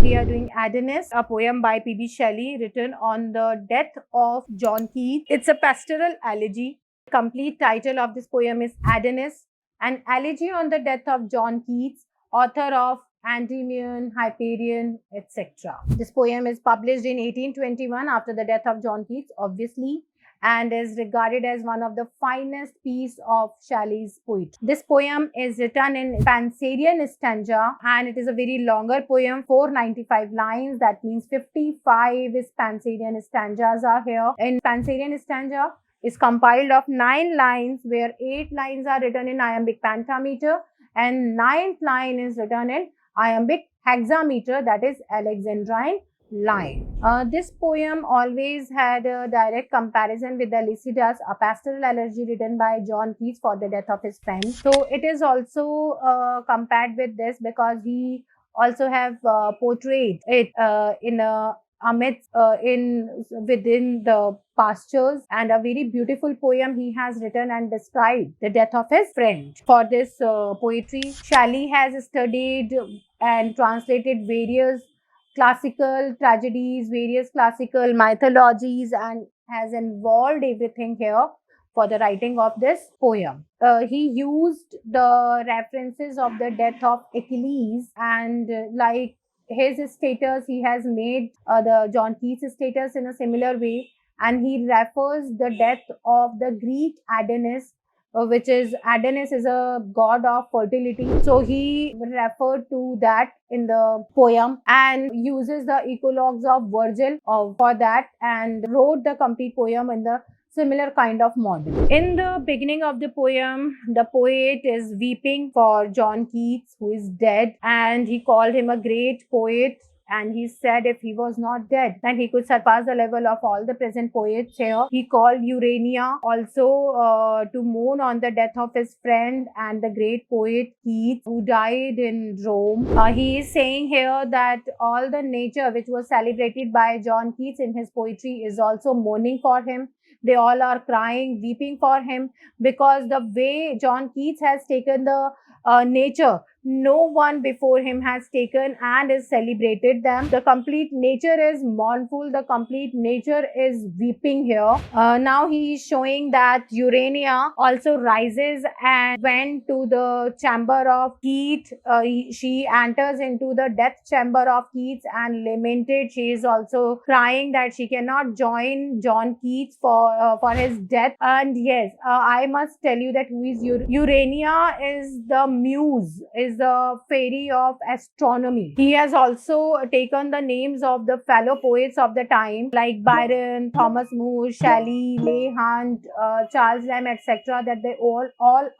we are doing Adonis, a poem by P.B. Shelley written on the death of John Keats. It's a pastoral elegy. The complete title of this poem is Adonis, an elegy on the death of John Keats, author of Endymion, Hyperion, etc. This poem is published in 1821 after the death of John Keats, obviously, and is regarded as one of the finest piece of Shelley's poetry. This poem is written in Spenserian stanza and it is a very longer poem, 495 lines. That means 55 Spenserian stanzas are here. In Spenserian stanza is compiled of 9 lines where 8 lines are written in iambic pentameter and 9th line is written in iambic hexameter, that is Alexandrine line. This poem always had a direct comparison with the Lycidas, a pastoral elegy written by John Keats for the death of his friend. So it is also compared with this because he also have portrayed it in a amidst within the pastures, and a very beautiful poem he has written and described the death of his friend. For this poetry, Shelley has studied and translated various classical tragedies, various classical mythologies, and has involved everything here for the writing of this poem. He used the references of the death of Achilles and like his status, he has made the John Keats status in a similar way, and he refers the death of the Greek Adonis, which is Adonis is a god of fertility. So he referred to that in the poem and uses the eclogues of Virgil for that and wrote the complete poem in the similar kind of model. In the beginning of the poem, the poet is weeping for John Keats, who is dead, and he called him a great poet. And he said if he was not dead, then he could surpass the level of all the present poets here. He called Urania also to mourn on the death of his friend and the great poet Keats, who died in Rome. He is saying here that all the nature which was celebrated by John Keats in his poetry is also mourning for him. They all are crying, weeping for him, because the way John Keats has taken the nature, no one before him has taken and is celebrated them. The complete nature is mournful, the complete nature is weeping here. Now he is showing that Urania also rises and went to the chamber of Keats. She enters into the death chamber of Keats and lamented. She is also crying that she cannot join John Keats for his death. And yes, I must tell you that who is Urania is the muse, is the fairy of astronomy. He has also taken the names of the fellow poets of the time like Byron, Thomas More, Shelley, Leigh Hunt, Charles Lamb, etc. that they all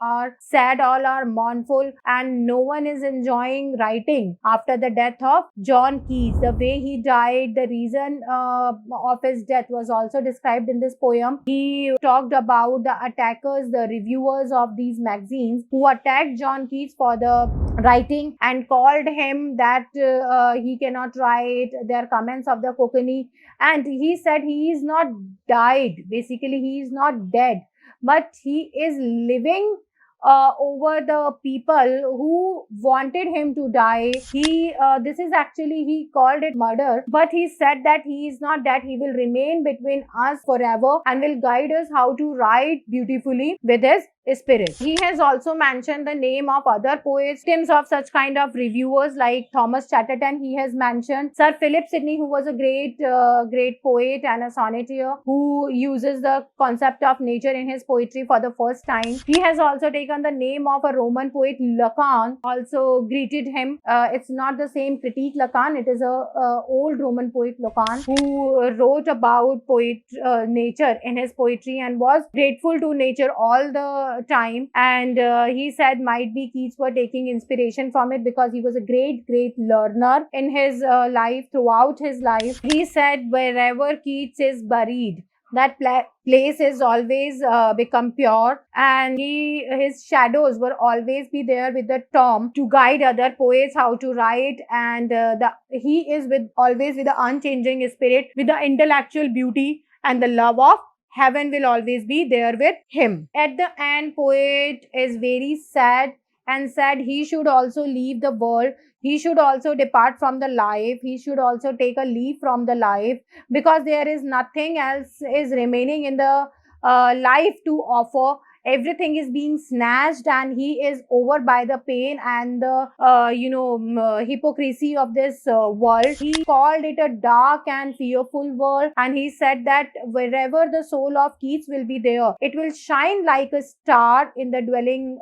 are sad, all are mournful, and no one is enjoying writing after the death of John Keats. The way he died, the reason of his death was also described in this poem. He talked about the attackers, the reviewers of these magazines who attacked John Keats for the writing and called him that he cannot write, their comments of the cockney, and he said he is not died, basically he is not dead, but he is living over the people who wanted him to die. This is actually, he called it murder, but he said that he is not dead, he will remain between us forever and will guide us how to write beautifully with his spirit. He has also mentioned the name of other poets, victims of such kind of reviewers like Thomas Chatterton. He has mentioned Sir Philip Sidney, who was a great poet and a sonneteer who uses the concept of nature in his poetry for the first time. He has also taken the name of a Roman poet, Lucan, also greeted him. It's not the same critique Lucan, it is a old Roman poet Lucan who wrote about nature in his poetry and was grateful to nature all the time, and he said might be Keats were taking inspiration from it because he was a great learner in his life, throughout his life. He said wherever Keats is buried, that place is always become pure, and his shadows will always be there with the tomb to guide other poets how to write, and he is always with the unchanging spirit, with the intellectual beauty, and the love of heaven will always be there with him. At the end, poet is very sad and said he should also leave the world. He should also depart from the life. He should also take a leave from the life, because there is nothing else is remaining in the life to offer. Everything is being snatched, and he is over by the pain and the hypocrisy of this world. He called it a dark and fearful world, and he said that wherever the soul of Keats will be there, it will shine like a star in the dwelling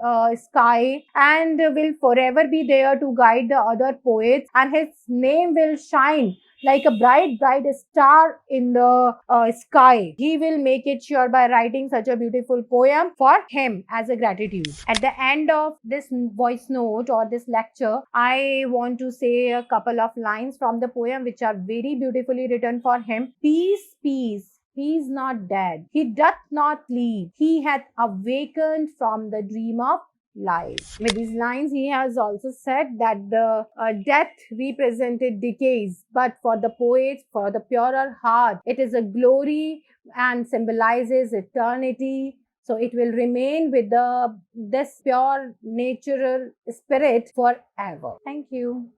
sky, and will forever be there to guide the other poets, and his name will shine like a bright, bright star in the sky. He will make it sure by writing such a beautiful poem for him as a gratitude. At the end of this voice note or this lecture, I want to say a couple of lines from the poem which are very beautifully written for him. Peace, peace. He is not dead. He doth not sleep. He hath awakened from the dream of life. With these lines, he has also said that the death represented decays, but for the poets, for the purer heart, it is a glory and symbolizes eternity. So it will remain with this pure natural spirit forever. Thank you.